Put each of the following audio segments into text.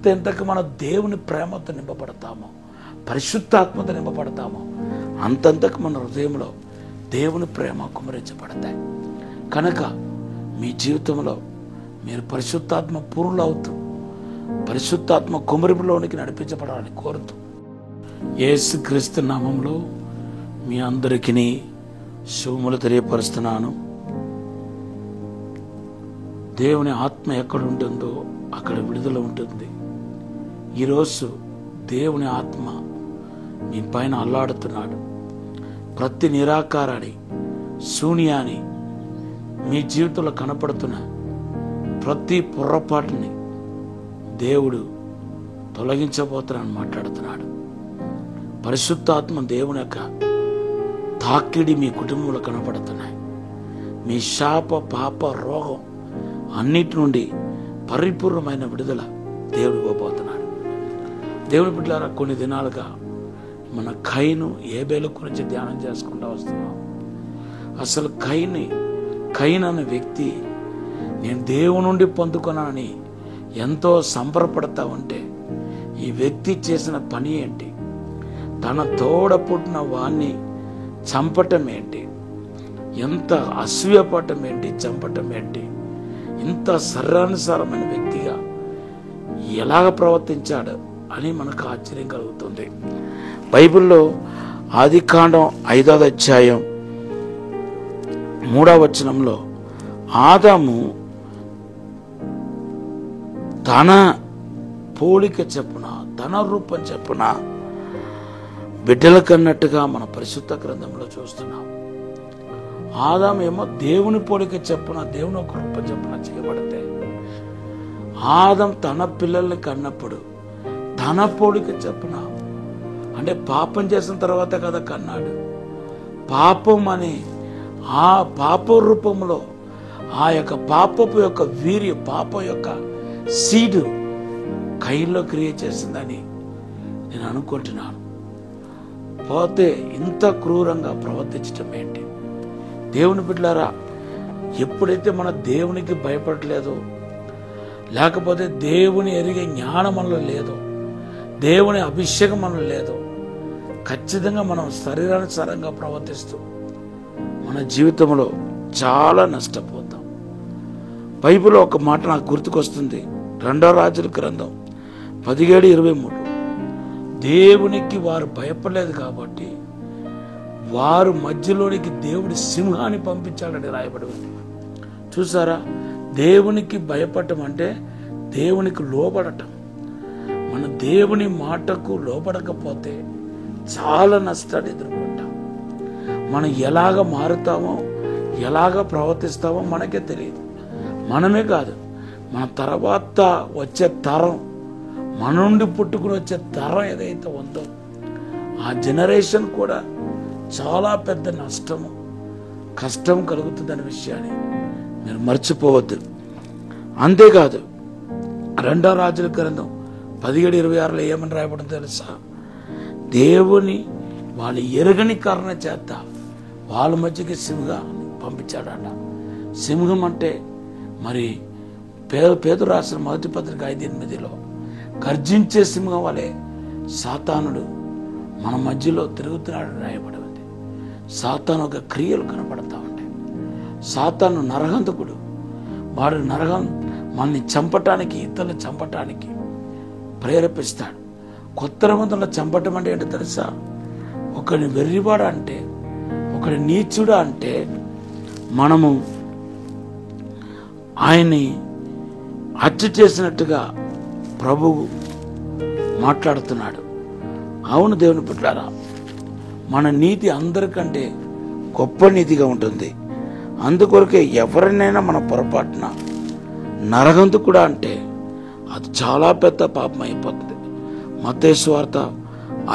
ఎంతెంతకు మన దేవుని ప్రేమతో నింపబడతామో, పరిశుద్ధాత్మతో నింపబడతామో, అంతంతకు మన హృదయంలో దేవుని ప్రేమ కుమరించబడతాయి. కనుక మీ జీవితంలో మీరు పరిశుద్ధాత్మ పూర్ణులు అవుతూ పరిశుద్ధాత్మ కుమరింపులోనికి నడిపించబడాలని కోరుతూ యేసుక్రీస్తు నామంలో మీ అందరికీ శుభములు తెలియపరుస్తున్నాను. దేవుని ఆత్మ ఎక్కడ ఉంటుందో అక్కడ విడుదల ఉంటుంది. ఈరోజు దేవుని ఆత్మ మీ పైన అల్లాడుతున్నాడు. ప్రతి నిరాకారాన్ని, శూన్యాన్ని, మీ జీవితంలో కనపడుతున్న ప్రతి పొరపాటుని దేవుడు తొలగించబోతున్నాడని మాట్లాడుతున్నాడు. పరిశుద్ధాత్మ దేవుని యొక్క తాకిడి మీ కుటుంబంలో కనపడుతున్నాయి. మీ శాప పాప రోగం అన్నిటి నుండి పరిపూర్ణమైన విడుదల దేవుడు ఇవ్వబోతున్నాడు. దేవుని బిడ్డలారా, కొన్ని దినాలుగా మన కయీను ఏబేలు గురించి ధ్యానం చేసుకుంటూ వస్తున్నాం. అసలు కయీను అనే వ్యక్తి నేను దేవుని నుండి పొందుకున్నానని ఎంతో సంబరపడతా ఉంటే, ఈ వ్యక్తి చేసిన పని ఏంటి? తన తోడ పుట్టిన వాణ్ణి చంపటం ఏంటి? ఎంత అసూయపడటం ఏంటి? చంపటం ఏంటి? ఇంత సర్వానుసారమైన వ్యక్తిగా ఎలాగ ప్రవర్తించాడు అని మనకు ఆశ్చర్యం కలుగుతుంది. బైబిల్లో ఆదికాండం 5వ అధ్యాయం 3వ వచనంలో ఆదాము తన పోలిక చెప్పున, తన రూపం చెప్పున బిడ్డల కన్నట్టుగా మన పరిశుద్ధ గ్రంథంలో చూస్తున్నాం. ఆదాము ఏమో దేవుని పోలిక చెప్పున, దేవుని ఒక రూపం చెప్పున చేయబడితే, ఆదాము తన పిల్లల్ని కన్నప్పుడు తన పోలిక చెప్పున, అంటే పాపం చేసిన తర్వాత కదా కన్నాడు. పాపం అని ఆ పాప రూపంలో ఆ యొక్క పాపపు యొక్క వీర్యం, పాప యొక్క సీడు కయీనులో క్రియేట్ చేసిందని నేను అనుకుంటున్నాను. పోతే ఇంత క్రూరంగా ప్రవర్తించటం ఏంటి? దేవుని బిడ్డలారా, ఎప్పుడైతే మన దేవునికి భయపడలేదో, లేకపోతే దేవుని ఎరిగే జ్ఞానం మనలో లేదో, దేవుని అభిషేకం మనలో లేదో, ఖచ్చితంగా మనం శరీరానుసారంగా ప్రవర్తిస్తూ మన జీవితంలో చాలా నష్టపోతాం. బైబిల్లో ఒక మాట నాకు గుర్తుకొస్తుంది. 2వ రాజుల గ్రంథం 17:23. దేవునికి వారు భయపడలేదు కాబట్టి వారు మధ్యలోనికి దేవుడి సింహాన్ని పంపించాడని రాయబడి ఉంది. చూసారా, దేవునికి భయపడటం అంటే దేవునికి లోబడటం. మన దేవుని మాటకు లోబడకపోతే చాలా నష్టాలు ఎదుర్కొంటాం. మనం ఎలాగ మారుతామో, ఎలాగ ప్రవర్తిస్తామో మనకే తెలియదు. మనమే కాదు, మన తర్వాత వచ్చే తరం, మన నుండి పుట్టుకుని వచ్చే తరం ఏదైతే ఉందో ఆ జనరేషన్ కూడా చాలా పెద్ద నష్టము, కష్టం కలుగుతుందనే విషయాన్ని మీరు మర్చిపోవద్దు. అంతేకాదు, 2వ రాజుల గ్రంథం 17:26 ఏమని రాయబడిందో తెలుసా? దేవుని వాళ్ళు ఎరగని కారణ చేత వాళ్ళ మధ్యకి సింహాన్ని పంపించాడట. సింహం అంటే మరి పేతురు రాసిన మొదటి పత్రిక 5:8 గర్జించే సింహం వలె సాతానుడు మన మధ్యలో తిరుగుతున్నాడు రాయబడి ఉంది. సాతాను ఒక క్రియలు కనపడతా ఉంటాయి. సాతాను నరహంతకుడు. వాడు మనల్ని చంపటానికి, ఇతరులు చంపటానికి ప్రేరేపిస్తాడు. కొత్త రమంతుల్లో చంపటం అంటే ఏంటో తెలుసా? ఒకరిని వెర్రివాడ అంటే, ఒకరి నీచుడా అంటే మనము ఆయన్ని హత్య చేసినట్టుగా ప్రభువు మాట్లాడుతున్నాడు. అవును దేవుని బిడ్డలారా, మన నీతి అందరికంటే గొప్ప నీతిగా ఉంటుంది. అందుకొరకే ఎవరినైనా మన పొరపాటున నరహంతకుడా అంటే అది చాలా పెద్ద పాపం అయిపోతుంది. మత్తయి సువార్త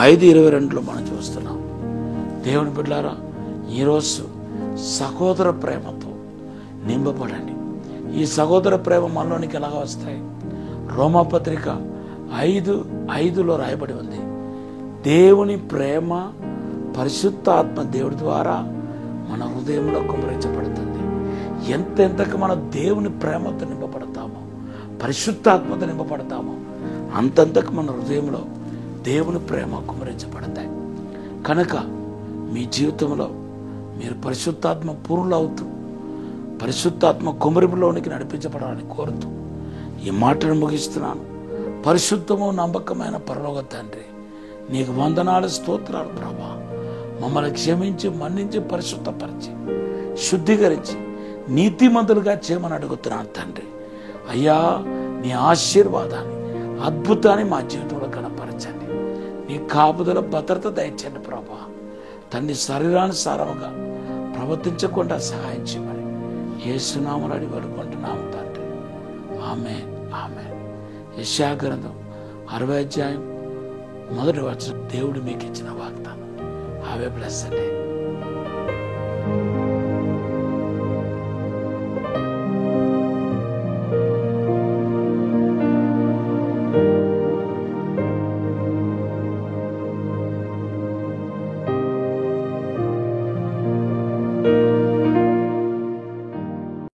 5:22 మనం చూస్తున్నాం. దేవుని బిడ్డలారా, ఈరోజు సహోదర ప్రేమతో నింపబడండి. ఈ సహోదర ప్రేమ మనలోనికి ఎలాగ వస్తాయి? రోమాపత్రిక 5:5 రాయబడి ఉంది. దేవుని ప్రేమ పరిశుద్ధాత్మ దేవుడి ద్వారా మన హృదయంలో కుమరించబడుతుంది. ఎంతెంతకు మన దేవుని ప్రేమతో నింపబడతామో, పరిశుద్ధాత్మతో నింపబడతామో, అంతంతకు మన హృదయంలో దేవుని ప్రేమ కుమరించబడతాయి. కనుక మీ జీవితంలో మీరు పరిశుద్ధాత్మ పూర్ణులు అవుతూ పరిశుద్ధాత్మ కుమరింపులోనికి నడిపించబడాలని కోరుతూ ఈ మాటను ముగిస్తున్నాను. పరిశుద్ధము నమ్మకమైన పరలోక తండ్రి, నీకు వందనాలు, స్తోత్రాలు ప్రభా. మమ్మల్ని క్షమించి, మన్నించి, పరిశుద్ధపరిచి, శుద్ధీకరించి నీతిమంతులుగా చేయమని అడుగుతున్నాను తండ్రి. అయ్యా, నీ ఆశీర్వాదాన్ని, అద్భుతాన్ని మా జీవితంలో కనపరచండి. నీ కాపుదల భద్రత దయచండి ప్రభా. తండ్రి, శరీరానుసారముగా ప్రవర్తించకుండా సహాయం చేయమని యేసునామములో అడిగి వేడుకుంటున్నాము తండ్రి. ఆమేన్, ఆమేన్. యెషయా గ్రంథం 60వ అధ్యాయం 1వ వచనం దేవుడు మీకు ఇచ్చిన వాగ్దానం. Have a blessed day.